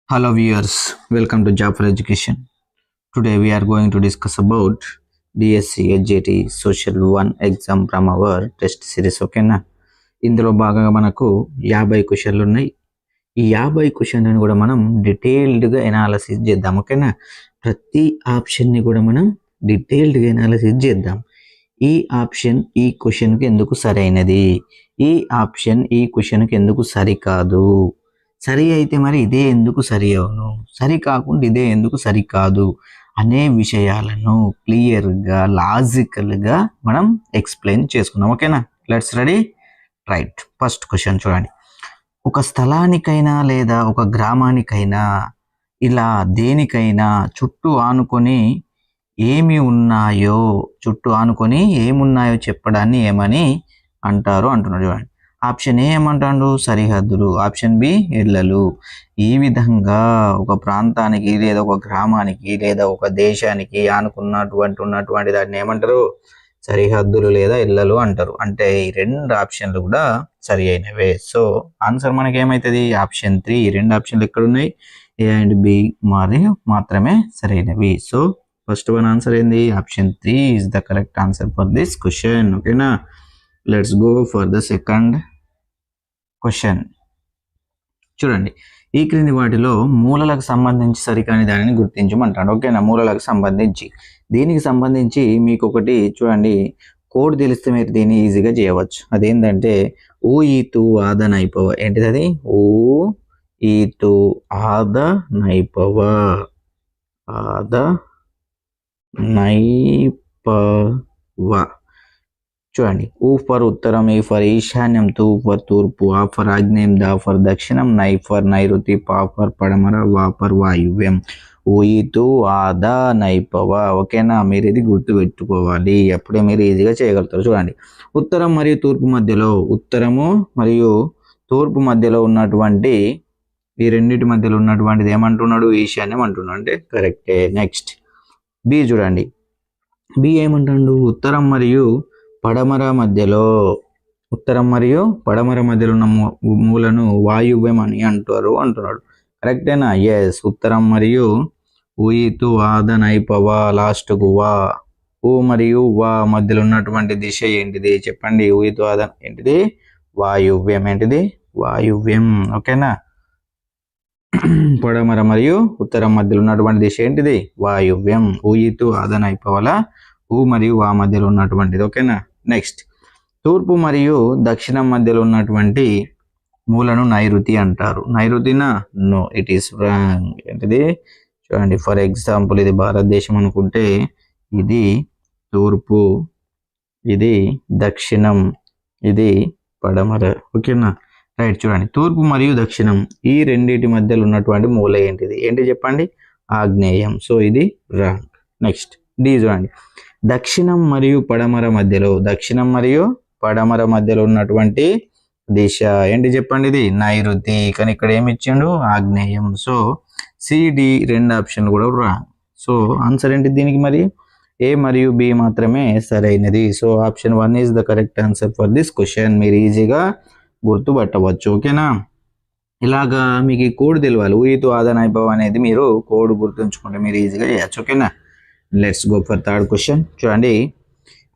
Hello viewers, welcome to Job for Education. Today we are going to discuss about DSC HJT Social 1 exam from our test series. ఓకేనా, ఇందులో భాగంగా మనకు 50 క్వశ్చన్లు ఉన్నాయి. ఈ 50 క్వశ్చన్లను కూడా మనం డీటెయిల్డ్గా ఎనాలిసిస్ చేద్దాం. ఓకేనా, ప్రతి ఆప్షన్ని కూడా మనం డీటెయిల్డ్గా ఎనాలిసిస్ చేద్దాం. ఈ ఆప్షన్ ఈ క్వశ్చన్కి ఎందుకు సరైనది, ఈ ఆప్షన్ ఈ క్వశ్చన్కి ఎందుకు సరికాదు, సరి అయితే మరి ఇదే ఎందుకు సరి అవును, సరి కాకుండా ఇదే ఎందుకు సరికాదు అనే విషయాలను క్లియర్గా లాజికల్గా మనం ఎక్స్ప్లెయిన్ చేసుకుందాం. ఓకేనా, let's ready. Right, first question చూడండి. ఒక స్థలానికైనా లేదా ఒక గ్రామానికైనా ఇలా దేనికైనా చుట్టూ ఆనుకొని ఏమున్నాయో చెప్పడాన్ని ఏమని అంటారు అంటున్నాడు. చూడండి, ఆప్షన్ ఏ ఏమంటాడు, సరిహద్దులు. ఆప్షన్ బి, ఎల్లలు. ఈ విధంగా ఒక ప్రాంతానికి లేదా ఒక గ్రామానికి లేదా ఒక దేశానికి ఉన్నటువంటి దాన్ని ఏమంటారు, సరిహద్దులు లేదా ఇళ్ళలు అంటారు. అంటే ఈ రెండు ఆప్షన్లు కూడా సరి అయినవే. సో ఆన్సర్ మనకి ఏమవుతుంది, ఆప్షన్ 3. ఈ రెండు ఆప్షన్లు ఎక్కడ ఉన్నాయి, ఏ అండ్ బి మాత్రమే సరైనవి. సో ఫస్ట్ వన్ ఆన్సర్ ఏంది, option 3 is the correct answer for this question. ఓకేనా, let's go for the second question. చూడండి, ఈ క్రింది వాటిలో మూలలకు సంబంధించి సరికాని దానిని గుర్తించమంటాడు. ఓకేనా, మూలలకు సంబంధించి దీనికి సంబంధించి మీకు ఒకటి చూడండి, కోడ్ తెలిస్తే మీరు దీన్ని ఈజీగా చేయవచ్చు. అదేంటంటే ఊ ఈతు ఆద నైపవ. ఏంటిది అది, ఊ ఈతు ఆద నైపవ, ఆద నైపవ. చూడండి, ఊ ఫర్ ఉత్తరం, ఈ ఫర్ ఈశాన్యం, తూ ఫర్ తూర్పు, ఆ ఫర్ ఆగ్నేయం, దా ఫర్ దక్షిణం, నై ఫర్ నైరుతి, పా ఫర్ పడమర, వా ఫర్ వాయువ్యం. ఊయితూ ఆద నైపవ. ఓకేనా, మీరు ఇది గుర్తు పెట్టుకోవాలి, అప్పుడే మీరు ఈజీగా చేయగలుగుతారు. చూడండి, ఉత్తరం మరియు తూర్పు మధ్యలో, ఉత్తరము మరియు తూర్పు మధ్యలో ఉన్నటువంటి ఈ రెండింటి మధ్యలో ఉన్నటువంటిది ఏమంటున్నాడు, ఈశాన్యం అంటున్నాడు. అంటే కరెక్టే. నెక్స్ట్ బి చూడండి, బి ఏమంటాడు, ఉత్తరం మరియు పడమర మధ్యలో ఉన్న మూలను వాయువ్యం అని అంటున్నాడు. కరెక్టేనా? ఎస్. ఉత్తరం మరియు ఊయితు ఆద నైపవ, లాస్ట్కు వా, ఊ మరియు వా మధ్యలో ఉన్నటువంటి దిశ ఏంటిది చెప్పండి, ఊయితు ఆద ఏంటిది, వాయువ్యం. ఏంటిది, వాయువ్యం. ఓకేనా, పడమర మరియు ఉత్తరం మధ్యలో ఉన్నటువంటి దిశ ఏంటిది, వాయువ్యం. ఊయితు ఆద నైపవల ఊ మరియు వా మధ్యలో ఉన్నటువంటిది. ఓకేనా, నెక్స్ట్ తూర్పు మరియు దక్షిణం మధ్యలో ఉన్నటువంటి మూలను నైరుతి అంటారు. నైరుతినా? No, it is wrong. ఏంటిది చూడండి, ఫర్ ఎగ్జాంపుల్ ఇది భారతదేశం అనుకుంటే ఇది తూర్పు, ఇది దక్షిణం, ఇది పడమర. ఓకేనా, రైట్. చూడండి, తూర్పు మరియు దక్షిణం ఈ రెండింటి మధ్యలో ఉన్నటువంటి మూల ఏంటి చెప్పండి, ఆగ్నేయం. సో ఇది రాంగ్. నెక్స్ట్ డి చూడండి, దక్షిణం మరియు పడమర మధ్యలో ఉన్నటువంటి దిశ ఏంటి చెప్పండి, ఇది నైరుతి. కానీ ఇక్కడ ఏమి ఇచ్చిండు, ఆగ్నేయం. సో సిడి రెండు ఆప్షన్లు కూడా రాంగ్. సో ఆన్సర్ ఏంటి దీనికి, మరి ఏ మరియు బి మాత్రమే సరైనది. So option 1 is the correct answer for this question. మీరు ఈజీగా గుర్తుపట్టవచ్చు. ఓకేనా, ఇలాగా మీకు ఈ కోడ్ తెలియాలి, ఊయితు ఆద నైపవ అనేది మీరు కోడ్ గుర్తుంచుకుంటే మీరు ఈజీగా చేయొచ్చు. ఓకేనా, let's go for third question. చూడండి,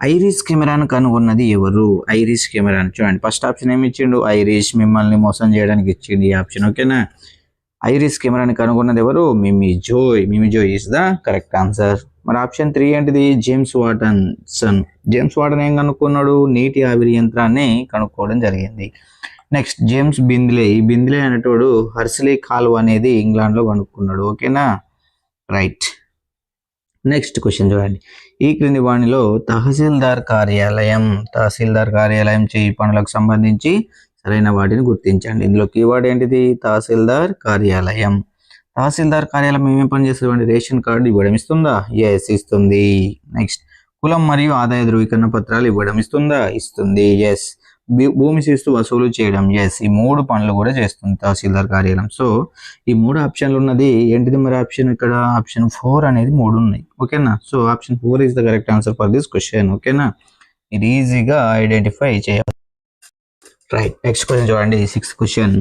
ఐరిస్ కెమెరాను కనుగొన్నది ఎవరు? ఐరిస్ కెమెరాను చూడండి, ఫస్ట్ ఆప్షన్ ఏమి ఇచ్చిండు, ఐరిస్ మిమ్మల్ని మోసం చేయడానికి ఇచ్చిండు ఈ ఆప్షన్. ఓకేనా, ఐరిస్ కెమెరాని కనుగొన్నది ఎవరు, మిమీ Joy is the correct answer. మరి ఆప్షన్ 3 ఏంటిది, జేమ్స్ వాటన్ ఏం కనుక్కున్నాడు, నీటి ఆవిరి యంత్రాన్ని కనుక్కోవడం జరిగింది. నెక్స్ట్ జేమ్స్ బింద్లే, ఈ బింద్లే అనేటోడు హర్సిలీ కాలువ అనేది ఇంగ్లాండ్లో కనుక్కున్నాడు. ఓకేనా, రైట్. నెక్స్ట్ క్వశ్చన్ చూడండి, ఈ క్రింది వాణిలో తహసీల్దార్ కార్యాలయం చేయి పనులకు సంబంధించి సరైన వాటిని గుర్తించండి. ఇందులో కీవర్డ్ ఏంటిది, తహసీల్దార్ కార్యాలయం. తహసీల్దార్ కార్యాలయం ఏమేమి పని చేస్తుంది, రేషన్ కార్డు ఇవ్వడం ఇస్తుందా, ఎస్ ఇస్తుంది. నెక్స్ట్ కులం మరియు ఆదాయ ధృవీకరణ పత్రాలు ఇవ్వడం ఇస్తుంది, ఎస్. భూమి శిస్తు వసూలు చేయడం, ఎస్. ఈ 3 పనులు కూడా చేస్తుంది తహసీల్దార్ కార్యాలయం. సో ఈ 3 ఆప్షన్లు ఉన్నది ఏంటిది, మరి ఆప్షన్ ఇక్కడ ఆప్షన్ 4 అనేది 3 ఉన్నాయి. ఓకేనా, so option 4 is the correct answer for this question. ఓకేనా, ఇది ఈజీగా ఐడెంటిఫై చేయాలి. రైట్. నెక్స్ట్ క్వశ్చన్ చూడండి, 6th క్వశ్చన్.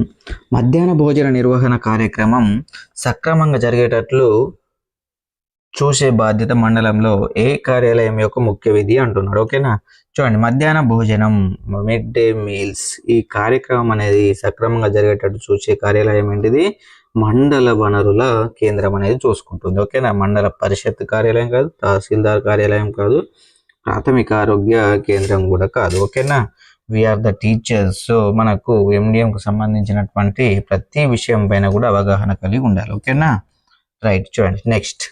మధ్యాహ్న భోజన నిర్వహణ కార్యక్రమం సక్రమంగా జరిగేటట్లు చూసే బాధ్యత మండలంలో ఏ కార్యాలయం యొక్క ముఖ్య విధి అంటున్నాడు. ఓకేనా, చూడండి, మధ్యాహ్న భోజనం, మిడ్ డే మీల్స్, ఈ కార్యక్రమం అనేది సక్రమంగా జరిగేటట్టు చూసే కార్యాలయం ఏంటిది? మండల వనరుల కేంద్రం అనేది చూసుకుంటుంది. ఓకేనా, మండల పరిషత్ కార్యాలయం కాదు, తహసీల్దార్ కార్యాలయం కాదు, ప్రాథమిక ఆరోగ్య కేంద్రం కూడా కాదు. ఓకేనా, వీఆర్ ద టీచర్స్. సో మనకు ఎండిఎంకు సంబంధించినటువంటి ప్రతి విషయం పైన కూడా అవగాహన కలిగి ఉండాలి. ఓకేనా, రైట్. చూడండి, నెక్స్ట్,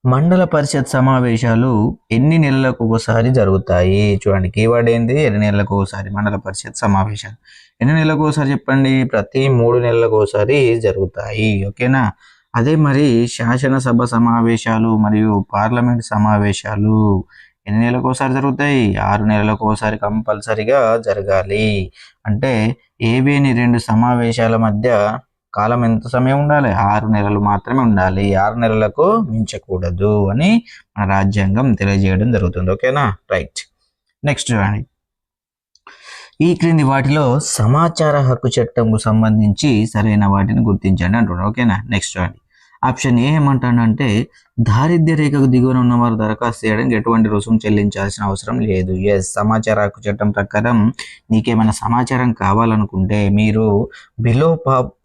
మండల పరిషత్ సమావేశాలు ఎన్ని నెలలకు ఒకసారి జరుగుతాయి? చూడండి, కీవర్డ్ ఏంది? ఎన్ని నెలలకు ఒకసారి మండల పరిషత్ సమావేశాలు. ఎన్ని నెలలకు ఒకసారి చెప్పండి? ప్రతి 3 నెలలకు ఒకసారి జరుగుతాయి. ఓకేనా, అదే మరి శాసనసభ సమావేశాలు మరియు పార్లమెంట్ సమావేశాలు ఎన్ని నెలలకు ఒకసారి జరుగుతాయి? 6 నెలలకు ఒకసారి కంపల్సరిగా జరగాలి. అంటే ఏవేని 2 సమావేశాల మధ్య కాలం ఎంత సమయం ఉండాలి? 6 నెలలు మాత్రమే ఉండాలి. 6 నెలలకు మించకూడదు అని మన రాజ్యాంగం తెలియజేయడం జరుగుతుంది. ఓకేనా, రైట్. నెక్స్ట్ చూడండి, ఈ క్రింది వాటిలో సమాచార హక్కు చట్టంకు సంబంధించి సరైన వాటిని గుర్తించండి అంటున్నాడు. ఓకేనా, నెక్స్ట్ చూడండి, ఆప్షన్ ఏ ఏమంటాడంటే దారిద్ర్య రేఖకు దిగువన ఉన్నవారు దరఖాస్తు చేయడానికి ఎటువంటి రుసుము చెల్లించాల్సిన అవసరం లేదు. ఎస్, సమాచార హక్కు చట్టం ప్రకారం నీకేమైనా సమాచారం కావాలనుకుంటే మీరు బిలో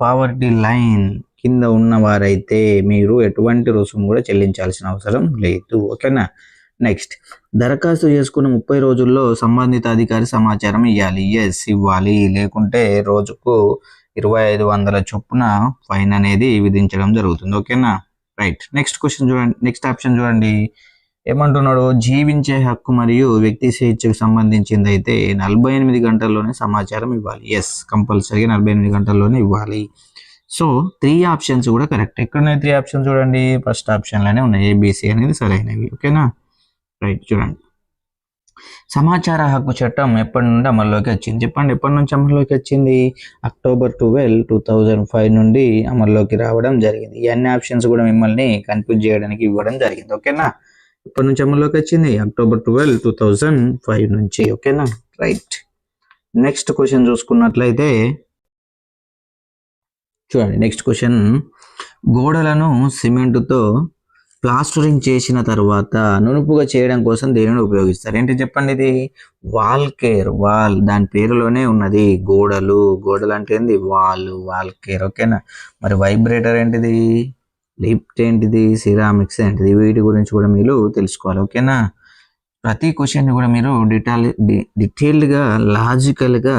పావర్టీ లైన్ కింద ఉన్నవారైతే మీరు ఎటువంటి రుసుము కూడా చెల్లించాల్సిన అవసరం లేదు. ఓకేనా, నెక్స్ట్, దరఖాస్తు చేసుకున్న 30 రోజుల్లో సంబంధిత అధికారి సమాచారం ఇవ్వాలి. ఎస్, ఇవ్వాలి. లేకుంటే రోజుకు 2500 చొప్పున ఫైన్ అనేది విధించడం జరుగుతుంది. ఓకేనా, రైట్. నెక్స్ట్ క్వశ్చన్ చూడండి, నెక్స్ట్ ఆప్షన్ చూడండి, ఏమంటున్నాడు? జీవించే హక్కు మరియు వ్యక్తి స్వేచ్ఛకు సంబంధించింది అయితే 48 గంటల్లోనే సమాచారం ఇవ్వాలి. ఎస్, కంపల్సరీగా 48 గంటల్లోనే ఇవ్వాలి. సో 3 ఆప్షన్స్ కూడా కరెక్ట్. ఎక్కడున్నాయి 3 ఆప్షన్స్? చూడండి, ఫస్ట్ ఆప్షన్లోనే ఉన్నాయి. ఏబిసి అనేది సరైనవి. ఓకేనా, రైట్. చూడండి, సమాచార హక్కు చట్టం ఎప్పటి నుండి అమల్లోకి వచ్చింది? చెప్పండి, ఎప్పటి నుంచి అమల్లోకి వచ్చింది? October 12, 2005 నుండి అమల్లోకి రావడం జరిగింది. ఈ అన్ని ఆప్షన్స్ కూడా మిమ్మల్ని కన్ఫ్యూజ్ చేయడానికి ఇవ్వడం జరిగింది. ఓకేనా, ఎప్పటి నుంచి అమల్లోకి వచ్చింది? October 12, 2005 నుంచి. ఓకేనా, రైట్. నెక్స్ట్ క్వశ్చన్ చూసుకున్నట్లయితే చూడండి, నెక్స్ట్ క్వశ్చన్, గోడలను సిమెంటుతో ప్లాస్టరింగ్ చేసిన తర్వాత నునుపుగా చేయడం కోసం దేనిని ఉపయోగిస్తారు? ఏంటి చెప్పండి? ఇది వాల్ కేర్. వాల్, దాని పేరులోనే ఉన్నది. గోడలు అంటే ఏంది? Wall care. ఓకేనా, మరి వైబ్రేటర్ ఏంటిది? లిఫ్ట్ ఏంటిది? సిరామిక్స్ ఏంటిది? వీటి గురించి కూడా మీరు తెలుసుకోవాలి. ఓకేనా, ప్రతి క్వశ్చన్ కూడా మీరు డీటెయిల్డ్గా, లాజికల్గా,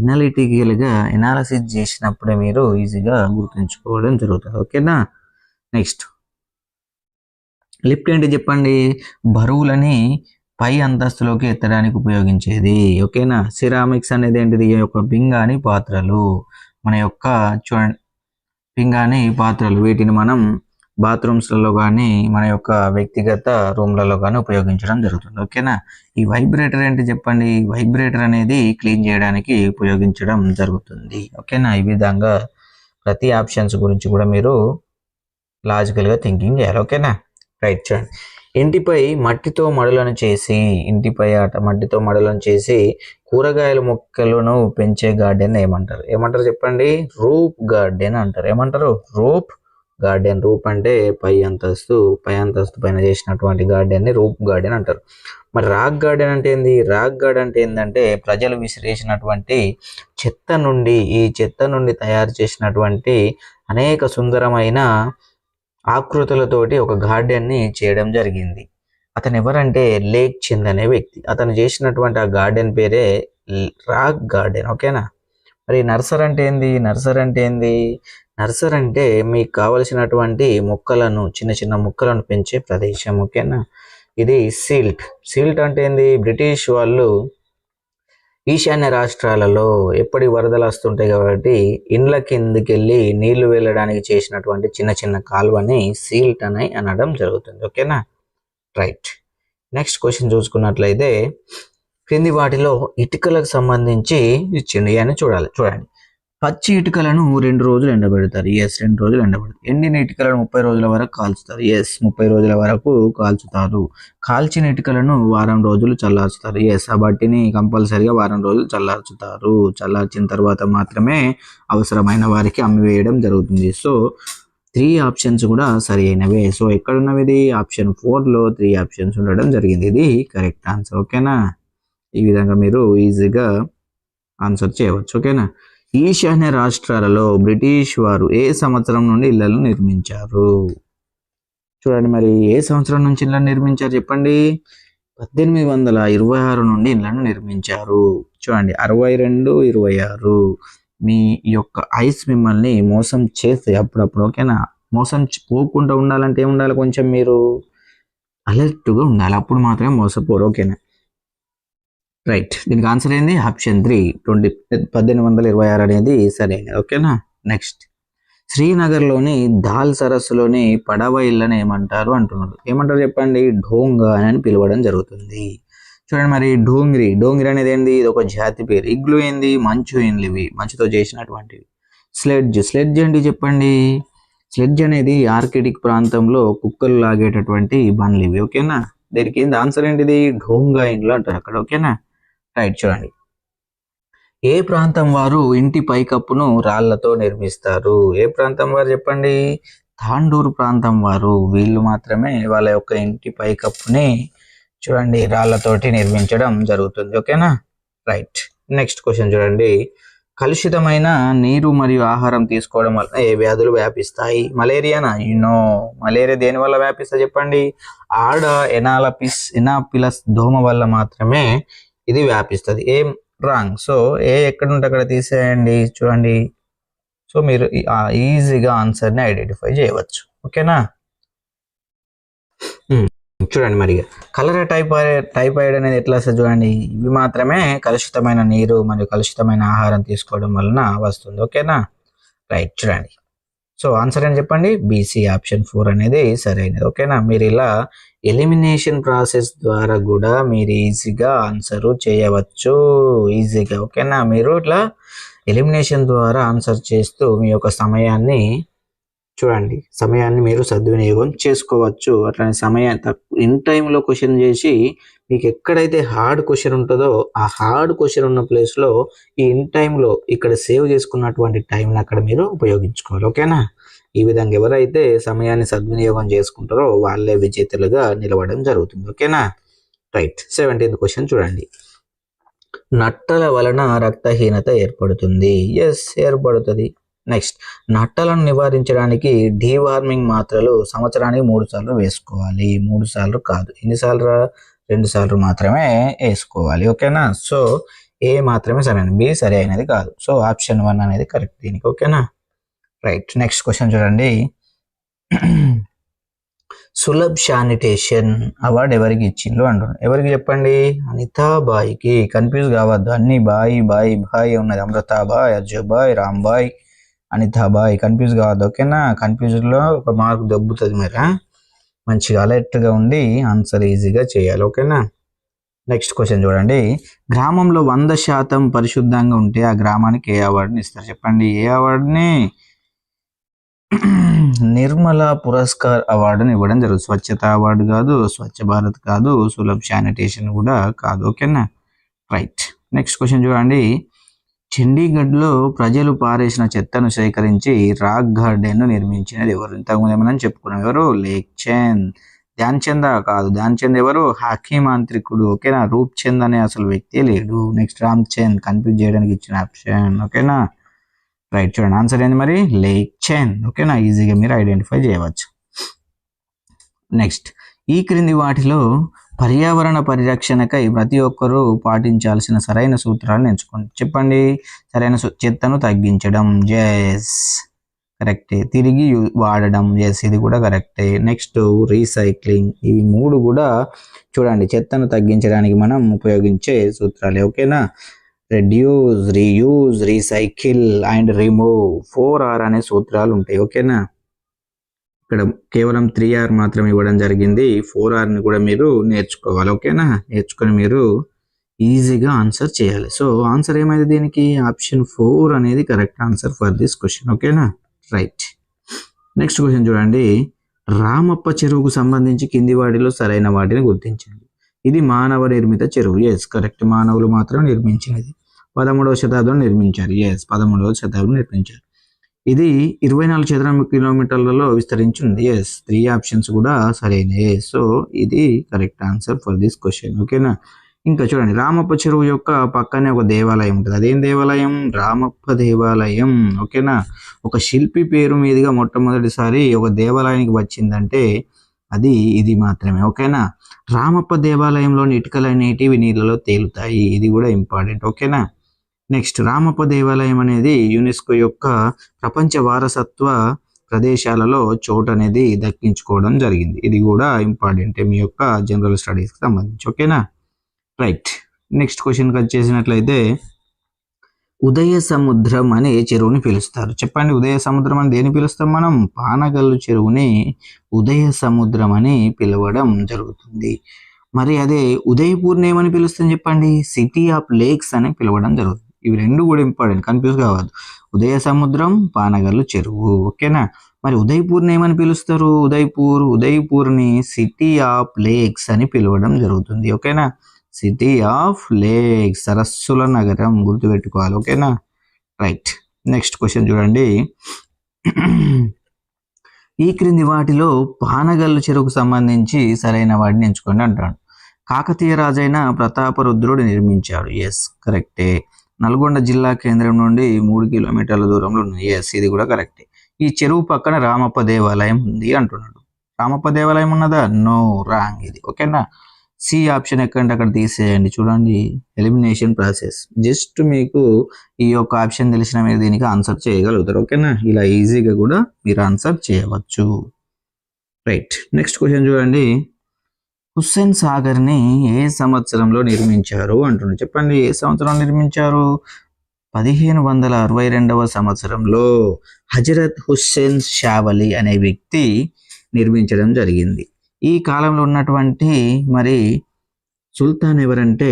ఎనాలిటికల్గా ఎనాలిసిస్ చేసినప్పుడే మీరు ఈజీగా గుర్తుంచుకోవడం జరుగుతుంది. ఓకేనా, నెక్స్ట్, లిఫ్ట్ ఏంటి చెప్పండి? బరువులని పై అంతస్తులోకి ఎత్తడానికి ఉపయోగించేది. ఓకేనా, సిరామిక్స్ అనేది ఏంటిది? ఈ యొక్క పింగాణి పాత్రలు, మన యొక్క చూడండి, పింగాణి పాత్రలు, వీటిని మనం బాత్రూమ్స్లలో కానీ మన యొక్క వ్యక్తిగత రూమ్లలో కానీ ఉపయోగించడం జరుగుతుంది. ఓకేనా, ఈ వైబ్రేటర్ ఏంటి చెప్పండి? వైబ్రేటర్ అనేది క్లీన్ చేయడానికి ఉపయోగించడం జరుగుతుంది. ఓకేనా, ఈ విధంగా ప్రతి ఆప్షన్స్ గురించి కూడా మీరు లాజికల్గా థింకింగ్ చేయాలి. ఓకేనా, రైట్. చూడండి, ఇంటిపై మట్టితో మడులను చేసి కూరగాయల మొక్కలను పెంచే గార్డెన్ ఏమంటారు చెప్పండి? రూప్ గార్డెన్ అంటారు. ఏమంటారు? రూప్ గార్డెన్. రూప్ అంటే పై అంతస్తు పైన చేసినటువంటి గార్డెన్ని రూప్ గార్డెన్ అంటారు. మరి రాక్ గార్డెన్ అంటే ఏంది? రాక్ గార్డెన్ అంటే ఏంటంటే ప్రజలు విసిరేసినటువంటి ఈ చెత్త నుండి తయారు చేసినటువంటి అనేక సుందరమైన ఆకృతులతోటి ఒక గార్డెన్ని చేయడం జరిగింది. అతను ఎవరంటే లేక్ చంద్ అనే వ్యక్తి. అతను చేసినటువంటి ఆ గార్డెన్ పేరే రాక్ గార్డెన్. ఓకేనా, మరి నర్సరీ అంటే ఏంది? నర్సరీ అంటే మీకు కావలసినటువంటి మొక్కలను, చిన్న చిన్న మొక్కలను పెంచే ప్రదేశం. ఓకేనా, ఇది సిల్ట్ అంటే ఏంది? బ్రిటిష్ వాళ్ళు ఈశాన్య రాష్ట్రాలలో ఎప్పటి వరదలు వస్తుంటాయి కాబట్టి ఇండ్ల కిందకి వెళ్ళి నీళ్లు వెళ్ళడానికి చేసినటువంటి చిన్న చిన్న కాలువని సిల్ట్ అని అనడం జరుగుతుంది. ఓకేనా, రైట్. నెక్స్ట్ క్వశ్చన్ చూసుకున్నట్లయితే క్రింది వాటిలో ఇటుకలకు సంబంధించి ఇచ్చింది అని చూడండి. పచ్చి ఇటుకలను 2 రోజులు ఎండబెడతారు. ఎస్, 2 రోజులు ఎండబెడతారు. ఎండిన ఇటుకలను 30 రోజుల వరకు కాల్చుతారు. ఎస్, 30 రోజుల వరకు కాల్చుతారు. కాల్చిన ఇటుకలను వారం రోజులు చల్లార్చుతారు. ఎస్, ఆ బట్టిని కంపల్సరిగా వారం రోజులు చల్లార్చుతారు. చల్లార్చిన తర్వాత మాత్రమే అవసరమైన వారికి అమ్మివేయడం జరుగుతుంది. సో 3 ఆప్షన్స్ కూడా సరి అయినవే. సో ఎక్కడున్నవి ఇది? ఆప్షన్ 4లో 3 ఆప్షన్స్ ఉండడం జరిగింది. ఇది కరెక్ట్ ఆన్సర్. ఓకేనా? ఈ విధంగా మీరు ఈజీగా ఆన్సర్ చేయవచ్చు. ఓకేనా? ఈశాన్య రాష్ట్రాలలో బ్రిటిష్ వారు ఏ సంవత్సరం నుండి ఇళ్లను నిర్మించారు? చూడండి, మరి ఏ సంవత్సరం నుంచి ఇళ్లను నిర్మించారు చెప్పండి. 1826 నుండి ఇళ్లను నిర్మించారు. చూడండి, 62, 26. మీ యొక్క ఐస్ మిమ్మల్ని మోసం చేస్తే అప్పుడప్పుడు. ఓకేనా? మోసం పోకుండా ఉండాలంటే ఏముండాలి? కొంచెం మీరు అలర్ట్గా ఉండాలి. అప్పుడు మాత్రమే మోసపోరు. ఓకేనా? రైట్. దీనికి ఆన్సర్ ఏంది? ఆప్షన్ 3 1826 అనేది సరైనది. ఓకేనా? నెక్స్ట్, శ్రీనగర్లోని దాల్ సరస్సులోని పడవ ఇళ్ళని ఏమంటారు అంటున్నారు. ఏమంటారు చెప్పండి? ఢోంగా అని పిలవడం జరుగుతుంది. చూడండి, మరి డోంగ్రీ అనేది ఏంది? ఇది ఒక జాతి పేరు. ఇగ్లు ఏంది? మంచు ఇండ్లు, ఇవి మంచుతో చేసినటువంటివి. స్లెడ్జ్ ఏంటి చెప్పండి? స్లెడ్జ్ అనేది ఆర్కిటిక్ ప్రాంతంలో కుక్కలు లాగేటటువంటి బండ్లు ఇవి. ఓకేనా? దీనికి ఏంది ఆన్సర్ ఏంటిది? ఢోంగా ఇండ్లు అంటారు అక్కడ. ఓకేనా? రైట్. చూడండి, ఏ ప్రాంతం వారు ఇంటి పైకప్పును రాళ్లతో నిర్మిస్తారు? ఏ ప్రాంతం వారు చెప్పండి? తాండూరు ప్రాంతం వారు. వీళ్ళు మాత్రమే వాళ్ళ యొక్క ఇంటి పైకప్పుని చూడండి రాళ్లతోటి నిర్మించడం జరుగుతుంది. ఓకేనా? రైట్. నెక్స్ట్ క్వశ్చన్ చూడండి, కలుషితమైన నీరు మరియు ఆహారం తీసుకోవడం వల్ల ఏ వ్యాధులు వ్యాపిస్తాయి? మలేరియానా? మలేరియా దేని వల్ల వ్యాపిస్తాయి చెప్పండి? ఆడ ఎనాపిలస్ దోమ వల్ల మాత్రమే ఇది వ్యాపిస్తుంది. ఏం రాంగ్. సో ఏ ఎక్కడ ఉంటే అక్కడ తీసేయండి. చూడండి, సో మీరు ఈజీగా ఆన్సర్ని ఐడెంటిఫై చేయవచ్చు. ఓకేనా? చూడండి, మరి కలరా టైఫాయిడ్ అనేది ఎట్లా వస్తుంది చూడండి. ఇవి మాత్రమే కలుషితమైన నీరు మరియు కలుషితమైన ఆహారం తీసుకోవడం వలన వస్తుంది. ఓకేనా? రైట్. చూడండి, సో ఆన్సర్ అని చెప్పండి. బీసీ ఆప్షన్ 4 అనేది సరైనది. ఓకేనా? మీరు ఇలా ఎలిమినేషన్ ప్రాసెస్ ద్వారా కూడా మీరు ఈజీగా ఆన్సర్ చేయవచ్చు. ఈజీగా. ఓకేనా? మీరు ఇట్లా ఎలిమినేషన్ ద్వారా ఆన్సర్ చేస్తూ మీ యొక్క సమయాన్ని మీరు సద్వినియోగం చేసుకోవచ్చు. అట్లానే ఇన్ టైంలో క్వశ్చన్ చేసి మీకు ఎక్కడైతే హార్డ్ క్వశ్చన్ ఉంటుందో ఆ హార్డ్ క్వశ్చన్ ఉన్న ప్లేస్లో ఈ ఇన్ టైంలో ఇక్కడ సేవ్ చేసుకున్నటువంటి టైంని అక్కడ మీరు ఉపయోగించుకోవాలి. ఓకేనా? ఈ విధంగా ఎవరైతే సమయాన్ని సద్వినియోగం చేసుకుంటారో వాళ్ళే విజేతలుగా నిలవడం జరుగుతుంది. ఓకేనా? రైట్. 17th క్వశ్చన్ చూడండి, నట్టల వలన రక్తహీనత ఏర్పడుతుంది. ఎస్, ఏర్పడుతుంది. నెక్స్ట్, నట్టలను నివారించడానికి డీవార్మింగ్ మాత్రలు సంవత్సరానికి 3 సార్లు వేసుకోవాలి. 3 సార్లు కాదు. ఎన్నిసార్లు? 2 సార్లు మాత్రమే వేసుకోవాలి. ఓకేనా? సో ఏ మాత్రమే సరైనది, బి సరి అయినది కాదు. సో ఆప్షన్ 1 అనేది కరెక్ట్ దీనికి. ఓకేనా? రైట్. నెక్స్ట్ క్వశ్చన్ చూడండి, సులభ్ శానిటేషన్ అవార్డు ఎవరికి ఇచ్చిండ్రు అంటున్నారు. ఎవరికి చెప్పండి? అనితాబాయికి. కన్ఫ్యూజ్ కావద్దు, అన్ని బాయి ఉన్నది. అమృతాబాయ్, అర్జుబాయ్, రాంబాయ్, అనితాబాయ్. కన్ఫ్యూజ్ కావద్దు. ఓకేనా? కన్ఫ్యూజన్లో ఒక మార్క్ దొబ్బుతుంది. మీరు మంచిగా అలర్ట్గా ఉండి ఆన్సర్ ఈజీగా చేయాలి. ఓకేనా? నెక్స్ట్ క్వశ్చన్ చూడండి, గ్రామంలో 100% పరిశుద్ధంగా ఉంటే ఆ గ్రామానికి ఏ అవార్డుని ఇస్తారు చెప్పండి? ఏ అవార్డుని? నిర్మల పురస్కార్ అవార్డుని ఇవ్వడం జరుగుతుంది. స్వచ్ఛత అవార్డు కాదు, స్వచ్ఛ భారత్ కాదు, సులభ్ శానిటేషన్ కూడా కాదు. ఓకేనా? రైట్. నెక్స్ట్ క్వశ్చన్ చూడండి, చండీగఢ్లో ప్రజలు పారేసిన చెత్తను సేకరించి రాక్ గార్డెన్ నిర్మించినది ఎవరు? ఇంతకుముందు ఏమైనా చెప్పుకున్నాం. ఎవరు? లేక్ చంద్. ధ్యాన్ చంద్ కాదు. ధ్యాన్ చంద్ ఎవరు? హాకీ మాంత్రికుడు. ఓకేనా? రూప్ చంద్ అనే అసలు వ్యక్తి లేడు. నెక్స్ట్ రామ్ చంద్, కన్ఫ్యూజ్ చేయడానికి ఇచ్చిన ఆప్షన్. ఓకేనా? రైట్. చూడండి, ఆన్సర్ ఏంది మరి? లేక్ చంద్. ఓకేనా? ఈజీగా మీరు ఐడెంటిఫై చేయవచ్చు. నెక్స్ట్, ఈ క్రింది వాటిలో పర్యావరణ పరిరక్షణకై ప్రతి ఒక్కరూ పాటించాల్సిన సరైన సూత్రాలను ఎంచుకోండి. చెప్పండి. సరైన చెత్తను తగ్గించడం. ఎస్, కరెక్టే. తిరిగి వాడడం. ఎస్, ఇది కూడా కరెక్టే. Next, recycling. ఇవి 3 కూడా చూడండి చెత్తను తగ్గించడానికి మనం ఉపయోగించే సూత్రాలే. ఓకేనా? Reduce, reuse, recycle and remove. 4R అనే సూత్రాలు ఉంటాయి. ఓకేనా? ఇక్కడ కేవలం 3R మాత్రం ఇవ్వడం జరిగింది. 4Rని కూడా మీరు నేర్చుకోవాలి. ఓకేనా? నేర్చుకొని మీరు ఈజీగా ఆన్సర్ చేయాలి. సో ఆన్సర్ ఏమైంది దీనికి? ఆప్షన్ 4 అనేది correct answer for this question. ఓకేనా? రైట్. నెక్స్ట్ క్వశ్చన్ చూడండి. రామప్ప చెరువుకు సంబంధించి కింది వాటిలో సరైన వాటిని గుర్తించండి. ఇది మానవ నిర్మిత చెరువు. Yes correct. మానవులు మాత్రం నిర్మించినది. 13వ శతాబ్దంలో నిర్మించారు. ఎస్ 13వ శతాబ్దంలో నిర్మించారు. ఇది 24 చదరపు కిలోమీటర్లలో విస్తరించి ఉంది. ఎస్ 3 ఆప్షన్స్ కూడా సరైనవి. సో ఇది correct answer for this question. ఓకేనా? ఇంకా చూడండి, రామప్ప చెరువు యొక్క పక్కనే ఒక దేవాలయం ఉంటుంది. అదేం దేవాలయం? రామప్ప దేవాలయం. ఓకేనా? ఒక శిల్పి పేరు మీదుగా మొట్టమొదటిసారి ఒక దేవాలయానికి వచ్చిందంటే అది ఇది మాత్రమే. ఓకేనా? రామప్ప దేవాలయంలోని ఇటుకలు అనేటివి నీళ్ళలో తేలుతాయి. ఇది కూడా ఇంపార్టెంట్. ఓకేనా? నెక్స్ట్, రామప్ప దేవాలయం అనేది యునెస్కో యొక్క ప్రపంచ వారసత్వ ప్రదేశాలలో చోటు అనేది దక్కించుకోవడం జరిగింది. ఇది కూడా ఇంపార్టెంట్ మీ యొక్క జనరల్ స్టడీస్కి సంబంధించి. ఓకేనా? రైట్. నెక్స్ట్ క్వశ్చన్కి వచ్చేసినట్లయితే, ఉదయ సముద్రం అనే చెరువుని పిలుస్తారు. చెప్పండి, ఉదయ సముద్రం అని దేని పిలుస్తాం మనం? పానగల్లు చెరువుని ఉదయ సముద్రం అని పిలవడం జరుగుతుంది. మరి అదే ఉదయపూర్ని ఏమని పిలుస్తాం చెప్పండి? సిటీ ఆఫ్ లేక్స్ అని పిలవడం జరుగుతుంది. ఇవి రెండు కూడా ఇంపార్టెంట్, కన్ఫ్యూజ్ కావద్దు. ఉదయ సముద్రం, పానగల్లు చెరువు. ఓకేనా? మరి ఉదయపూర్ని ఏమని పిలుస్తారు? ఉదయపూర్ని సిటీ ఆఫ్ లేక్స్ అని పిలవడం జరుగుతుంది. ఓకేనా? సిటీ ఆఫ్ లేక్స్, సరస్సుల నగరం, గుర్తుపెట్టుకోవాలి. ఓకేనా? రైట్. నెక్స్ట్ క్వశ్చన్ చూడండి. ఈ క్రింది వాటిలో పానగల్లు చెరువుకు సంబంధించి సరైన వాటిని ఎంచుకోండి అంటాడు. కాకతీయ రాజైన ప్రతాపరుద్రుడు నిర్మించాడు. ఎస్ కరెక్టే. నల్గొండ జిల్లా కేంద్రం నుండి 3 కిలోమీటర్ల దూరంలో ఉంది. ఎస్ ఇది కూడా కరెక్టే. ఈ చెరువు పక్కన రామప్ప దేవాలయం ఉంది అంటున్నాడు. రామప్ప దేవాలయం ఉన్నదా? నో, రాంగ్ ఇది. ఓకేనా? సి ఆప్షన్ ఎక్కడంటే అక్కడ తీసేయండి. చూడండి, ఎలిమినేషన్ ప్రాసెస్. జస్ట్ మీకు ఈ యొక్క ఆప్షన్ తెలిసిన మీరు దీనికి ఆన్సర్ చేయగలుగుతారు. ఓకేనా? ఇలా ఈజీగా కూడా మీరు ఆన్సర్ చేయవచ్చు. రైట్. నెక్స్ట్ క్వశ్చన్ చూడండి. హుస్సేన్ సాగర్ని ఏ సంవత్సరంలో నిర్మించారు అంటున్నారు. చెప్పండి, ఏ సంవత్సరంలో నిర్మించారు? 1562వ సంవత్సరంలో హజరత్ హుస్సేన్ షావలి అనే వ్యక్తి నిర్మించడం జరిగింది. ఈ కాలంలో ఉన్నటువంటి మరి సుల్తాన్ ఎవరంటే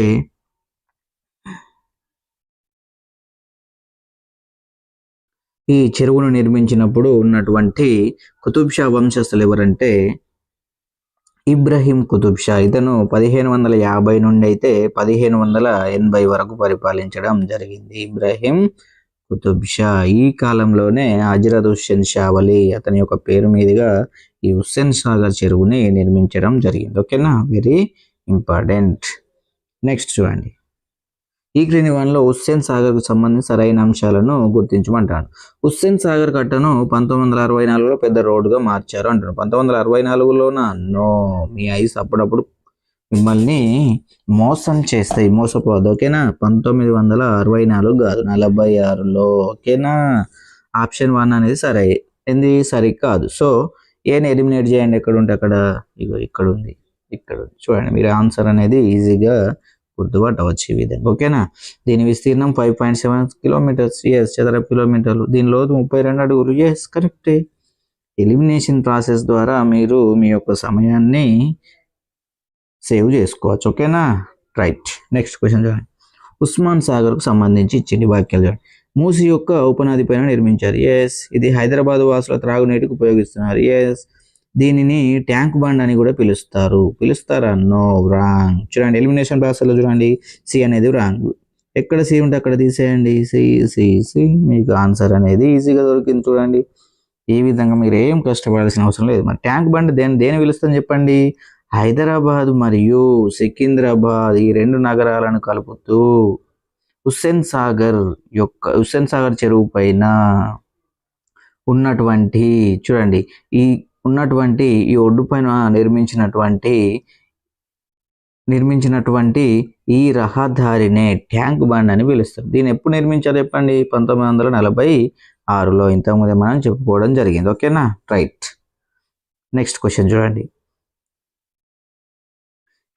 ఈ చెరువును నిర్మించినప్పుడు ఉన్నటువంటి కుతుబ్ షా వంశస్థులు ఎవరంటే ఇబ్రహీం కుతుబ్ షా. ఇతను 1550 నుండి అయితే 1580 వరకు పరిపాలించడం జరిగింది. ఇబ్రహీం కుతుబ్ షా. ఈ కాలంలోనే హజరత్ హుస్సేన్ షావలి అతని యొక్క పేరు మీదుగా ఈ హుస్సేన్ సాగర్ చెరువుని నిర్మించడం జరిగింది. ఓకేనా? Very important. నెక్స్ట్ చూడండి. ఈ క్రింది వాటిలో హుస్సేన్ సాగర్కు సంబంధించిన సరైన అంశాలను గుర్తించమంటాడు. హుస్సేన్ సాగర్ కట్టను 1964లో పెద్ద రోడ్డుగా మార్చారు అంటాడు. 1964లోన? నో, మీ ఐస్ అప్పుడప్పుడు మిమ్మల్ని మోసం చేస్తాయి, మోసపోవద్దు. ఓకేనా? 1964 కాదు, 46లో. ఓకేనా? ఆప్షన్ 1 అనేది సరే, సరికాదు. సో ఏని ఎలిమినేట్ చేయండి. ఎక్కడ ఉంటే అక్కడ. ఇగో ఇక్కడ ఉంది, ఇక్కడ ఉంది. చూడండి, మీరు ఆన్సర్ అనేది ఈజీగా గుర్తుపట్టవచ్చు ఈ విధంగా. ఓకేనా? దీని విస్తీర్ణం 5.7 కిలోమీటర్స్. ఎస్ చదరపు కిలోమీటర్లు. దీని లోతు 32 అడుగులు. ఎస్ కరెక్టే. ఎలిమినేషన్ ప్రాసెస్ ద్వారా మీరు మీ యొక్క సమయాన్ని సేవ్ చేసుకోవచ్చు. ఓకేనా? రైట్. నెక్స్ట్ క్వశ్చన్ చూడండి. ఉస్మాన్ సాగర్కు సంబంధించి ఇచ్చింది వాక్యాలు చూడండి. మూసి యొక్క ఉపనది పైన నిర్మించారు. ఎస్ ఇది హైదరాబాద్ వాసుల త్రాగునీటికి ఉపయోగిస్తున్నారు. ఎస్ దీనిని ట్యాంక్ బండ్ అని కూడా పిలుస్తారా? No, wrong. చూడండి, ఎలిమినేషన్ ప్రాసెస్లో చూడండి, సి అనేది రాంగ్. ఎక్కడ సి ఉంటే అక్కడ తీసేయండి. సి. మీకు ఆన్సర్ అనేది ఈజీగా దొరికింది. చూడండి, ఈ విధంగా మీరు ఏం కష్టపడాల్సిన అవసరం లేదు. మరి ట్యాంక్ బండ్ దేని పిలుస్తుందని చెప్పండి? హైదరాబాద్ మరియు సికింద్రాబాద్ ఈ 2 నగరాలను కలుపుతూ హుస్సేన్ సాగర్ చెరువు పైన ఉన్నటువంటి చూడండి ఈ ఒడ్డు పైన నిర్మించినటువంటి ఈ రహదారినే ట్యాంక్ బండ్ అని పిలుస్తారు. దీన్ని ఎప్పుడు నిర్మించారు చెప్పండి? 1946లో. ఇంతకుముందే మనం చెప్పుకోవడం జరిగింది. ఓకేనా? రైట్. నెక్స్ట్ క్వశ్చన్ చూడండి.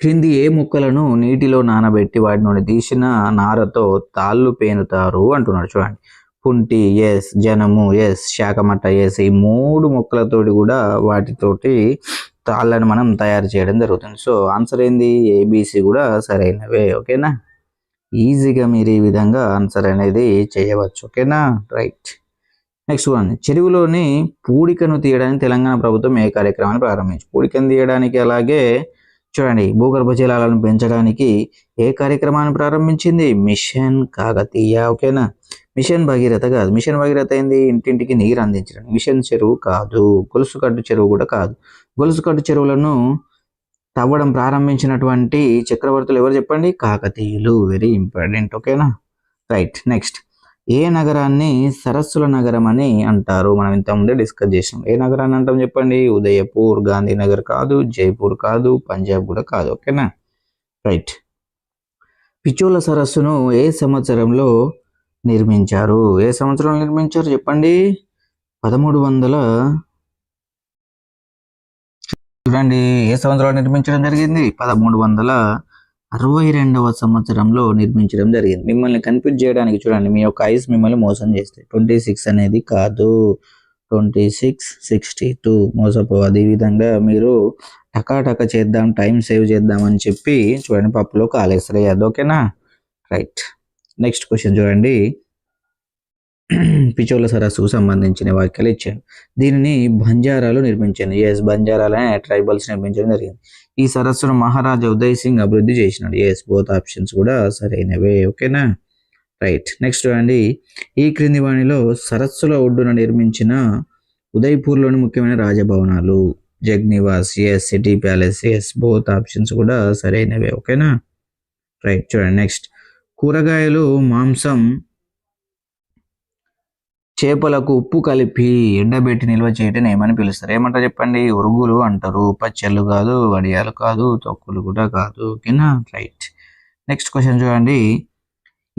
క్రింది ఏ మొక్కలను నీటిలో నానబెట్టి వాటి నుండి తీసిన నారతో తాళ్ళు పేనుతారు అంటున్నాడు. చూడండి, పుంటి ఎస్, జనము ఎస్, శాఖమట్ట ఎస్. ఈ 3 మొక్కలతోటి కూడా వాటితోటి తాళ్ళను మనం తయారు చేయడం జరుగుతుంది. సో ఆన్సర్ ఏంది? ఏబిసి కూడా సరైనవే. ఓకేనా? ఈజీగా మీరు ఈ విధంగా ఆన్సర్ అనేది చేయవచ్చు. ఓకేనా? రైట్. నెక్స్ట్ వన్, చెరువులోని పూడికను తీయడానికి తెలంగాణ ప్రభుత్వం ఏ కార్యక్రమాన్ని ప్రారంభించింది? పూడికను తీయడానికి, అలాగే చూడండి భూగర్భ జలాలను పెంచడానికి ఏ కార్యక్రమాన్ని ప్రారంభించింది? మిషన్ కాకతీయ. ఓకేనా? మిషన్ భగీరథ కాదు. మిషన్ భగీరథ ఏంది? ఇంటింటికి నీరు అందించడం. మిషన్ చెరువు కాదు. గొలుసు కట్టు చెరువు కూడా కాదు. గొలుసు కట్టు చెరువులను తవ్వడం ప్రారంభించినటువంటి చక్రవర్తులు ఎవరు చెప్పండి? కాకతీయులు. Very important. ఓకేనా? రైట్. నెక్స్ట్, ఏ నగరాన్ని సరస్సుల నగరం అని అంటారు? మనం ఇంతకుముందే డిస్కస్ చేసినాం. ఏ నగరాన్ని అంటాం చెప్పండి? ఉదయపూర్. గాంధీనగర్ కాదు, జైపూర్ కాదు, పంజాబ్ కూడా కాదు. ఓకేనా? రైట్. పిచోల సరస్సును ఏ సంవత్సరంలో నిర్మించారు? ఏ సంవత్సరంలో నిర్మించారు చెప్పండి? 1300. చూడండి, ఏ సంవత్సరంలో నిర్మించడం జరిగింది? 1362వ సంవత్సరంలో నిర్మించడం జరిగింది. మిమ్మల్ని కన్ఫ్యూజ్ చేయడానికి చూడండి, మీ యొక్క ఐస్ మిమ్మల్ని మోసం చేస్తాయి. 26 అనేది కాదు, 26, 62 మోసపోవాలి. ఈ విధంగా మీరు టకాటక చేద్దాం, టైం సేవ్ చేద్దాం అని చెప్పి చూడండి పప్పులో కాలేస్తారు. ఓకేనా? రైట్. నెక్స్ట్ క్వశ్చన్ చూడండి, పిచోల సరస్సుకు సంబంధించిన వాక్యాలు ఇచ్చాను. దీనిని బంజారాలు నిర్మించాను. ఎస్, బంజారాలనే ట్రైబల్స్ నిర్మించడం జరిగింది. ఈ సరస్సును మహారాజా ఉదయ్ సింగ్ అభివృద్ధి చేసినాడు. ఎస్, బోత్ ఆప్షన్స్ కూడా సరైనవే. ఓకేనా? రైట్. నెక్స్ట్ చూడండి, ఈ క్రింది వాణిలో సరస్సుల ఒడ్డున నిర్మించిన ఉదయ్పూర్లోని ముఖ్యమైన రాజభవనాలు? Jagniwas. Yes. City palace. Yes, both options కూడా సరైనవే. ఓకేనా? రైట్. చూడండి నెక్స్ట్, కూరగాయలు, మాంసం, చేపలకు ఉప్పు కలిపి ఎండబెట్టి నిల్వ చేయటం ఏమని పిలుస్తారు? ఏమంటారు చెప్పండి? ఉరుగులు అంటారు. పచ్చళ్ళు కాదు, వడియాలు కాదు, తొక్కులు కూడా కాదు. ఓకేనా? రైట్. నెక్స్ట్ క్వశ్చన్ చూడండి,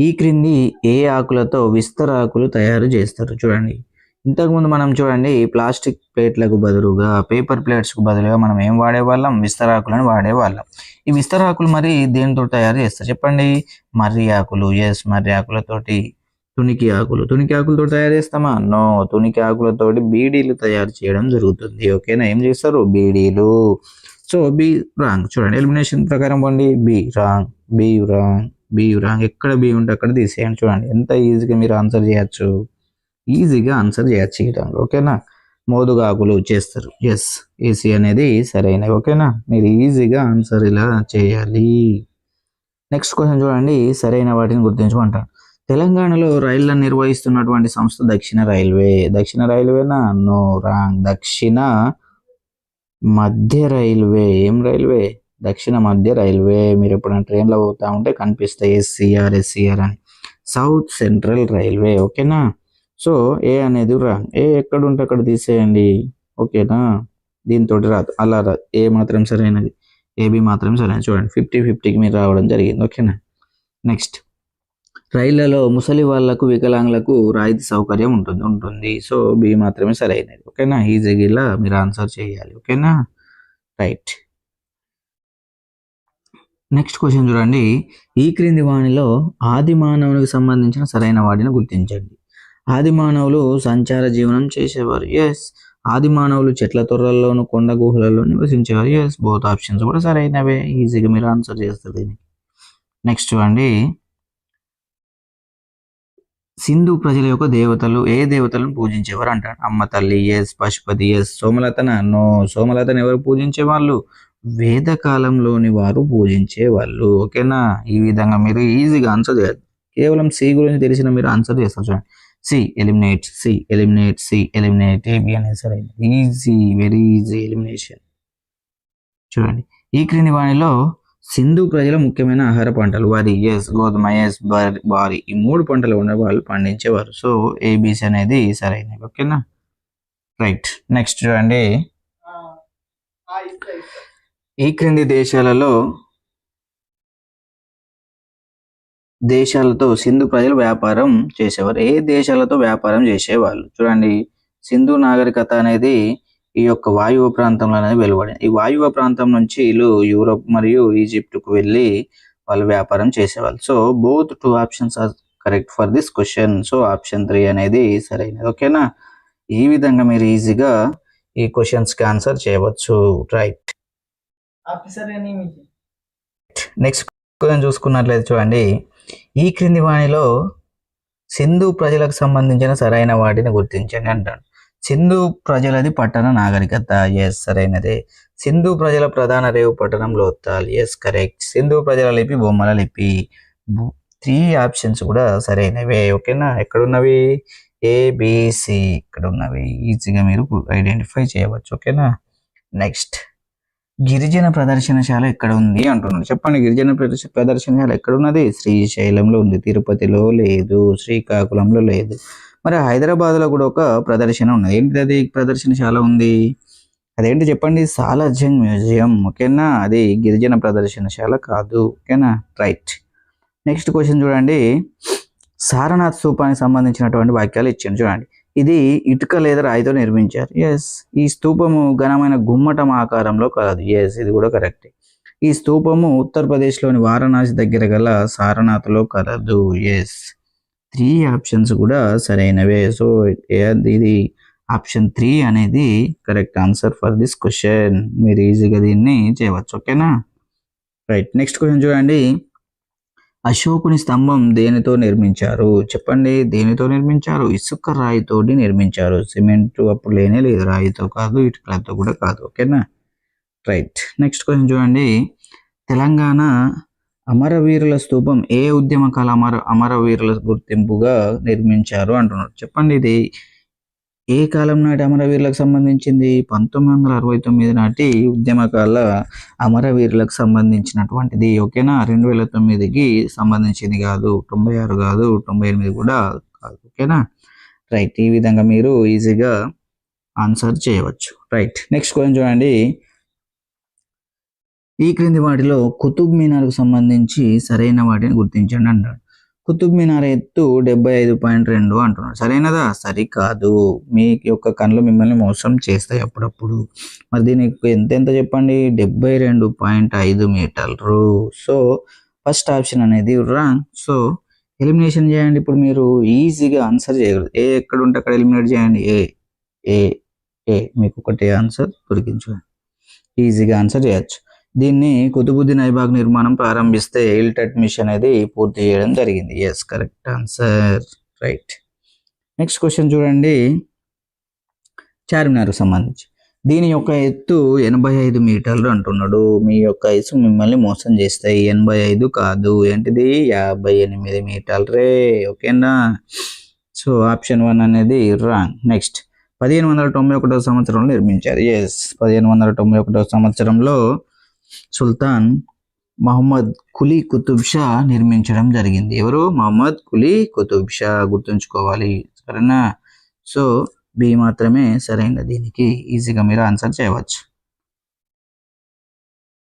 ఈ క్రింది ఏ ఆకులతో విస్తరాకులు తయారు చేస్తారు? చూడండి, ఇంతకుముందు మనం చూడండి ప్లాస్టిక్ ప్లేట్లకు బదులుగా, పేపర్ ప్లేట్స్కు బదులుగా మనం ఏం వాడేవాళ్ళం? విస్తరాకులను వాడేవాళ్ళం. ఈ విస్తరాకులు మరి దేనితో తయారు చేస్తారు చెప్పండి? మర్రి ఆకులు. ఎస్, మర్రి ఆకులతోటి. తునికి ఆకులు. తునికి ఆకులతో తయారు చేస్తామా? నో. తునికి ఆకులతోటి బీడీలు తయారు చేయడం జరుగుతుంది. ఓకేనా? ఏం చేస్తారు? బీడీలు. So be wrong. చూడండి, ఎలిమినేషన్ ప్రకారం పోండి. Be wrong, be wrong, be wrong. ఎక్కడ బి ఉంటే అక్కడ తీసేయండి. చూడండి ఎంత ఈజీగా మీరు ఆన్సర్ చేయొచ్చు. ఈజీగా ఆన్సర్ చేయొచ్చు ఈ విధంగా. ఓకేనా? మోదుగాకులు చేస్తారు. ఎస్, ఏసీ అనేది సరైనవి. ఓకేనా? మీరు ఈజీగా ఆన్సర్ ఇలా చేయాలి. నెక్స్ట్ క్వశ్చన్ చూడండి, సరైన వాటిని గుర్తించమంటారు. తెలంగాణలో రైళ్లను నిర్వహిస్తున్నటువంటి సంస్థ దక్షిణ రైల్వే. దక్షిణ రైల్వేనా? No, wrong. దక్షిణ మధ్య రైల్వే. ఏం రైల్వే? దక్షిణ మధ్య రైల్వే. మీరు ఎప్పుడైనా ట్రైన్లో పోతా ఉంటే కనిపిస్తాయి ఎస్సీఆర్, ఎస్సీఆర్ అని. South central railway. ఓకేనా? సో ఏ అనేది రాంగ్. ఏ ఎక్కడ ఉంటే అక్కడ తీసేయండి. ఓకేనా? దీంతో రాదు, అలా రాదు. ఏ మాత్రం సరైనది, ఏబి మాత్రం సరైనది. చూడండి 50-50కి మీరు రావడం జరిగింది. ఓకేనా? నెక్స్ట్, రైళ్లలో ముసలి వాళ్లకు, వికలాంగులకు రాయితీ సౌకర్యం ఉంటుంది. సో బి మాత్రమే సరైనది. ఓకేనా? ఈజీగా ఇలా మీరు ఆన్సర్ చేయాలి. ఓకేనా? రైట్. నెక్స్ట్ క్వశ్చన్ చూడండి, ఈ క్రింది వాణిలో ఆది మానవునికి సంబంధించిన సరైన వాటిని గుర్తించండి. ఆది మానవులు సంచార జీవనం చేసేవారు. ఎస్. ఆది మానవులు చెట్ల తొర్రల్లోను, కొండ గుహలలో నివసించేవారు. ఎస్, బోత్ ఆప్షన్స్ కూడా సరైనవే. ఈజీగా మీరు ఆన్సర్ చేస్తారు దీనికి. నెక్స్ట్ చూడండి, సింధు ప్రజల యొక్క దేవతలు ఏ దేవతలను పూజించేవారు అంటారు? అమ్మ తల్లి. ఎస్. పశుపతి. ఎస్. సోమలతన? నో. సోమలతను ఎవరు పూజించేవాళ్ళు? వేదకాలంలోని వారు పూజించేవాళ్ళు. ఓకేనా? ఈ విధంగా మీరు ఈజీగా ఆన్సర్ చేయాలి. కేవలం సి గురించి తెలిసిన మీరు ఆన్సర్ చేస్తారు. చూడండి, C eliminate, C eliminate, C eliminate. A B అనేది సరైనది. Easy, very easy elimination. చూడండి, ఈ క్రింది వాణిలో సింధు ప్రజల ముఖ్యమైన ఆహార పంటలు? వరి. ఎస్. గోధుమ. ఎస్. బారి. ఈ 3 పంటలు ఉన్న వాళ్ళు పండించేవారు. సో ఏబిసి అనేది సరైనది. ఓకేనా? రైట్. నెక్స్ట్ చూడండి, ఈ క్రింది దేశాలతో సింధు ప్రజలు వ్యాపారం చేసేవారు. ఏ దేశాలతో వ్యాపారం చేసేవాళ్ళు? చూడండి, సింధు నాగరికత అనేది ఈ యొక్క వాయువ ప్రాంతంలో అనేది వెలువడింది. ఈ వాయువ ప్రాంతం నుంచి వీళ్ళు యూరోప్ మరియు ఈజిప్ట్కు వెళ్ళి వాళ్ళు వ్యాపారం చేసేవాళ్ళు. So both 2 options are correct for this question. So option 3 అనేది సరైనది. ఓకేనా? ఈ విధంగా మీరు ఈజీగా ఈ క్వశ్చన్స్కి ఆన్సర్ చేయవచ్చు. రైట్. నెక్స్ట్ క్వశ్చన్ చూసుకున్నట్లయితే చూడండి, ఈ క్రింది వాణిలో సింధు ప్రజలకు సంబంధించిన సరైన వాటిని గుర్తించండి అంటాడు. సింధు ప్రజలది పట్టణ నాగరికత, ఎస్ సరైనదే. సింధు ప్రజల ప్రధాన రేవు పట్టణం లోత్తాల్, ఎస్ కరెక్ట్. సింధు ప్రజల లిపి బొమ్మల లిపి. 3 ఆప్షన్స్ కూడా సరైనవే. ఓకేనా, ఎక్కడున్నవి? ఏబిసి ఇక్కడ ఉన్నవి. ఈజీగా మీరు ఐడెంటిఫై చేయవచ్చు. ఓకేనా, నెక్స్ట్ గిరిజన ప్రదర్శనశాల ఎక్కడ ఉంది అంటున్నాడు. చెప్పండి, గిరిజన ప్రదర్శనశాల ఎక్కడ ఉన్నది? శ్రీశైలంలో ఉంది, తిరుపతిలో లేదు, శ్రీకాకుళంలో లేదు. మరి హైదరాబాద్లో కూడా ఒక ప్రదర్శన ఉన్నది. ఏంటిది అది ప్రదర్శనశాల ఉంది? అదేంటి చెప్పండి? సాలార్జంగ్ మ్యూజియం. ఓకేనా, అది గిరిజన ప్రదర్శనశాల కాదు. ఓకేనా, రైట్. నెక్స్ట్ క్వశ్చన్ చూడండి. సారనాథ్ స్తూపానికి సంబంధించినటువంటి వాక్యాలు ఇచ్చాను చూడండి. ఇది ఇటుక లేదా రాయితో నిర్మించారు, ఎస్. ఈ స్తూపము ఘనమైన గుమ్మటం ఆకారంలో కలదు, ఎస్ ఇది కూడా కరెక్ట్. ఈ స్తూపము ఉత్తరప్రదేశ్లోని వారణాసి దగ్గర గల సారనాథ్లో కలదు, ఎస్. 3 ఆప్షన్స్ కూడా సరైనవే. సో ఇది ఆప్షన్ 3 అనేది correct answer for this question. మీరు ఈజీగా దీన్ని చేయవచ్చు. ఓకేనా, రైట్. నెక్స్ట్ క్వశ్చన్ చూడండి. అశోకుని స్తంభం దేనితో నిర్మించారు? చెప్పండి, దేనితో నిర్మించారు? ఇసుక రాయితోటి నిర్మించారు. సిమెంట్ అప్పుడు లేనే లేదు, రాయితో కాదు, ఇటుకలతో కూడా కాదు. ఓకేనా, రైట్. నెక్స్ట్ క్వశ్చన్ చూడండి. తెలంగాణ అమరవీరుల స్తూపం ఏ ఉద్యమకాల అమరవీరుల గుర్తింపుగా నిర్మించారు అంటున్నారు. చెప్పండి, ఇది ఏ కాలం నాటి అమరవీరులకు సంబంధించింది? 1969 నాటి ఉద్యమకాల అమరవీరులకు సంబంధించినటువంటిది. ఓకేనా, 2009కి సంబంధించింది కాదు, 96 కాదు, 98 కూడా కాదు. ఓకేనా, రైట్. ఈ విధంగా మీరు ఈజీగా ఆన్సర్ చేయవచ్చు. రైట్. నెక్స్ట్ క్వశ్చన్ చూడండి. ఈ క్రింది వాటిలో కుతుబ్ మీనార్కు సంబంధించి సరైన వాటిని గుర్తించండి అంటాడు. కుతుబ్ మినార్ ఎత్తు 75.2 అంటున్నాడు. సరైనదా? సరికాదు. మీ యొక్క కళ్ళు మిమ్మల్ని మోసం చేస్తాయి అప్పుడప్పుడు. మరి దీనికి ఎంత చెప్పండి? 72.5 మీటర్లు. సో ఫస్ట్ ఆప్షన్ అనేది రాంగ్. సో ఎలిమినేషన్ చేయండి. ఇప్పుడు మీరు ఈజీగా ఆన్సర్ చేయగలరు. ఏ ఎక్కడ ఉంటే అక్కడ ఎలిమినేట్ చేయండి. ఏ ఏ ఏ మీకు ఒకటే ఆన్సర్ దొరికించండి. ఈజీగా ఆన్సర్ చేయొచ్చు. దీన్ని కుతుబుద్దీన్ ఐబాక్ నిర్మాణం ప్రారంభిస్తే ఇల్టట్ మిషన్ అనేది పూర్తి చేయడం జరిగింది, yes correct answer, right. Next question చూడండి. చార్మినార్కు సంబంధించి దీని యొక్క ఎత్తు 85 మీటర్లు అంటున్నాడు. మీ యొక్క వయసు మిమ్మల్ని మోసం చేస్తాయి. 85 కాదు, ఏంటిది? 58 మీటర్లే. ఓకేనా, సో ఆప్షన్ 1 అనేది రాంగ్. నెక్స్ట్ 1591 సంవత్సరంలో నిర్మించారు, ఎస్ 1591 సంవత్సరంలో సుల్తాన్ మహమ్మద్ కులీ కుతుబ్ షా నిర్మించడం జరిగింది. ఎవరు? మహమ్మద్ కులీ కుతుబ్ షా, గుర్తుంచుకోవాలి. సరేనా, సో బి మాత్రమే సరైన. దీనికి ఈజీగా మీరు ఆన్సర్ చేయవచ్చు.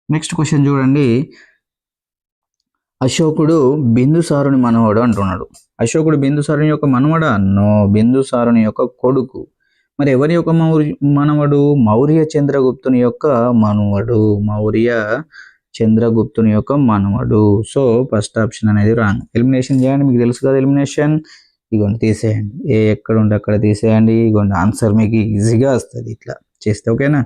నెక్స్ట్ క్వశ్చన్ చూడండి. అశోకుడు బిందుసారుని మనవడు అంటున్నాడు. అశోకుడు బిందుసారుని యొక్క మనవడా? నో, బిందుసారుని యొక్క కొడుకు. మరి ఎవరి యొక్క మనవడు? మౌర్య చంద్రగుప్తుని యొక్క మనవడు. మౌర్య చంద్రగుప్తుని యొక్క మనవడు. సో ఫస్ట్ ఆప్షన్ అనేది రాంగ్. ఎలిమినేషన్ చేయండి. మీకు తెలుసు కదా ఎలిమినేషన్. ఇగోండి తీసేయండి. ఏ ఎక్కడ ఉంటే అక్కడ తీసేయండి. ఇగోండి ఆన్సర్ మీకు ఈజీగా వస్తుంది ఇట్లా చేస్తే. ఓకేనా,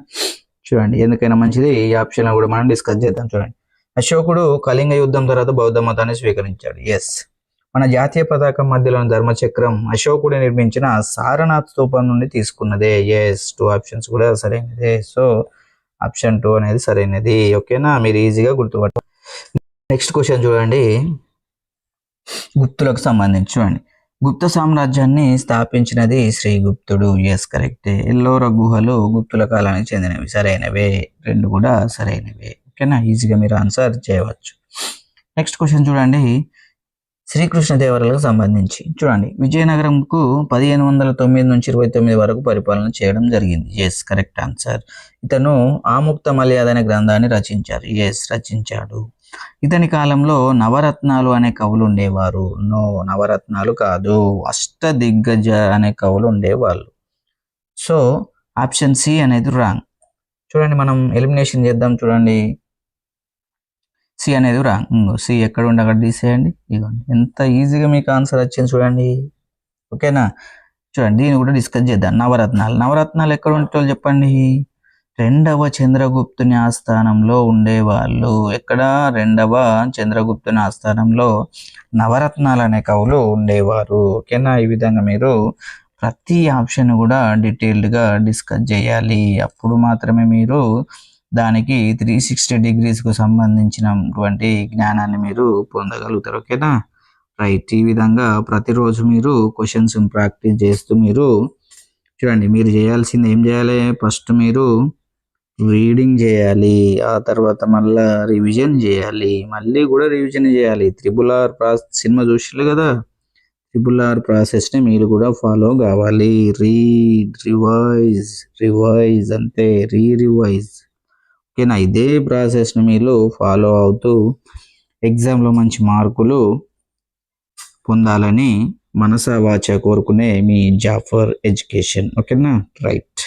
చూడండి ఎందుకైనా మంచిది ఈ ఆప్షన్ కూడా మనం డిస్కస్ చేద్దాం. చూడండి, అశోకుడు కళింగ యుద్ధం తర్వాత బౌద్ధ మతాన్ని స్వీకరించాడు, ఎస్. మన జాతీయ పతాకం మధ్యలోని ధర్మచక్రం అశోకుడు నిర్మించిన సారనాథ్ స్తూపం నుండి తీసుకున్నదే, ఎస్ 2 ఆప్షన్స్ కూడా సరైనదే. సో ఆప్షన్ 2 అనేది సరైనది. ఓకేనా, మీరు ఈజీగా గుర్తుపట్టు. నెక్స్ట్ క్వశ్చన్ చూడండి. గుప్తులకు సంబంధించి చూడండి. గుప్త సామ్రాజ్యాన్ని స్థాపించినది శ్రీగుప్తుడు, ఎస్ కరెక్టే. ఎల్లోర గుహలు గుప్తుల కాలానికి చెందినవి, సరైనవే. 2 కూడా సరైనవే. ఓకేనా, ఈజీగా మీరు ఆన్సర్ చేయవచ్చు. నెక్స్ట్ క్వశ్చన్ చూడండి. శ్రీకృష్ణదేవరాయలకు సంబంధించి చూడండి. విజయనగరంకు 1509 నుంచి 29 వరకు పరిపాలన చేయడం జరిగింది, ఎస్ కరెక్ట్ ఆన్సర్. ఇతను ఆముక్త మర్యాద అనే గ్రంథాన్ని రచించారు, ఎస్ రచించాడు. ఇతని కాలంలో నవరత్నాలు అనే కవులు ఉండేవారు. నో, నవరత్నాలు కాదు, అష్టదిగ్గజ అనే కవులు ఉండేవాళ్ళు. సో ఆప్షన్ సి అనేది రాంగ్. చూడండి, మనం ఎలిమినేషన్ చేద్దాం. చూడండి, సి అనేది రాంగ్. సి ఎక్కడ ఉండి అక్కడ తీసేయండి. ఇదిగోండి ఎంత ఈజీగా మీకు ఆన్సర్ వచ్చింది చూడండి. ఓకేనా, చూడండి దీన్ని కూడా డిస్కస్ చేద్దాం. నవరత్నాలు ఎక్కడ ఉంటాయో చెప్పండి. రెండవ చంద్రగుప్తుని ఆస్థానంలో ఉండేవాళ్ళు. ఎక్కడ? రెండవ చంద్రగుప్తుని ఆస్థానంలో నవరత్నాలు అనే కవులు ఉండేవారు. ఓకేనా? ఈ విధంగా మీరు ప్రతి ఆప్షన్ కూడా డీటెయిల్డ్గా డిస్కస్ చేయాలి. అప్పుడు మాత్రమే మీరు దానికి 360 డిగ్రీస్కు సంబంధించినటువంటి జ్ఞానాన్ని మీరు పొందగలుగుతారు. ఓకేనా? రైట్. ఈ విధంగా ప్రతిరోజు మీరు క్వశ్చన్స్ ప్రాక్టీస్ చేస్తూ మీరు చూడండి. మీరు చేయాల్సింది ఏం చేయాలి? ఫస్ట్ మీరు రీడింగ్ చేయాలి, ఆ తర్వాత మళ్ళా రివిజన్ చేయాలి, మళ్ళీ కూడా రివిజన్ చేయాలి. RRR సినిమా చూసిర్రు కదా, RRR ప్రాసెస్ని మీరు కూడా ఫాలో కావాలి. రీడ్, రివైజ్ అంతే, రివైజ్. ఓకేనా? ఇదే ప్రాసెస్ని మీరు ఫాలో అవుతూ ఎగ్జామ్లో మంచి మార్కులు పొందాలని మనసా వాచా కోరుకునే మీ జాఫర్ ఎడ్యుకేషన్. ఓకేనా? రైట్.